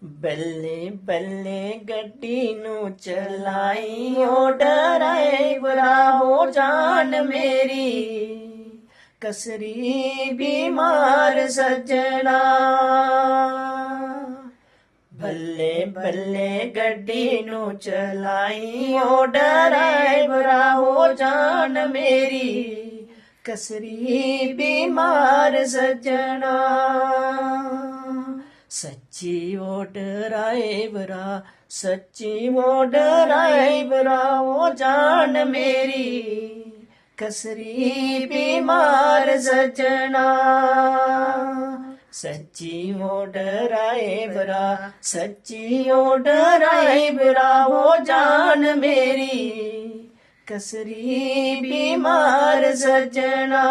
ਬੱਲੇ ਬੱਲੇ ਗੱਡੀ ਨੂੰ ਚਲਾਈ ਓ ਡਰਾਈਵਰਾ ਹੋ ਜਾਨ ਮੇਰੀ ਕਸਰੀ ਬਿਮਾਰ ਸੱਜਣਾ ਬੱਲੇ ਬੱਲੇ ਗੱਡੀ ਨੂੰ ਚਲਾਈ ਓ ਡਰਾਈਵਰਾ ਹੋ ਜਾਨ ਮੇਰੀ ਕਸਰੀ ਬਿਮਾਰ ਸੱਜਣਾ ਸੱਚੀ ਓ ਡਰਾਈਵਰਾ ਸੱਚੀ ਓ ਡਰਾਈਵਰਾ ਹੋ ਜਾਨ ਮੇਰੀ ਕਸਰੀ ਬਿਮਾਰ ਸੱਜਣਾ ਸੱਚੀ ਓ ਡਰਾਈਵਰਾ ਸੱਚੀ ਓ ਡਰਾਈਵਰਾ ਹੋ ਜਾਨ ਮੇਰੀ ਕਸਰੀ ਬਿਮਾਰ ਸੱਜਣਾ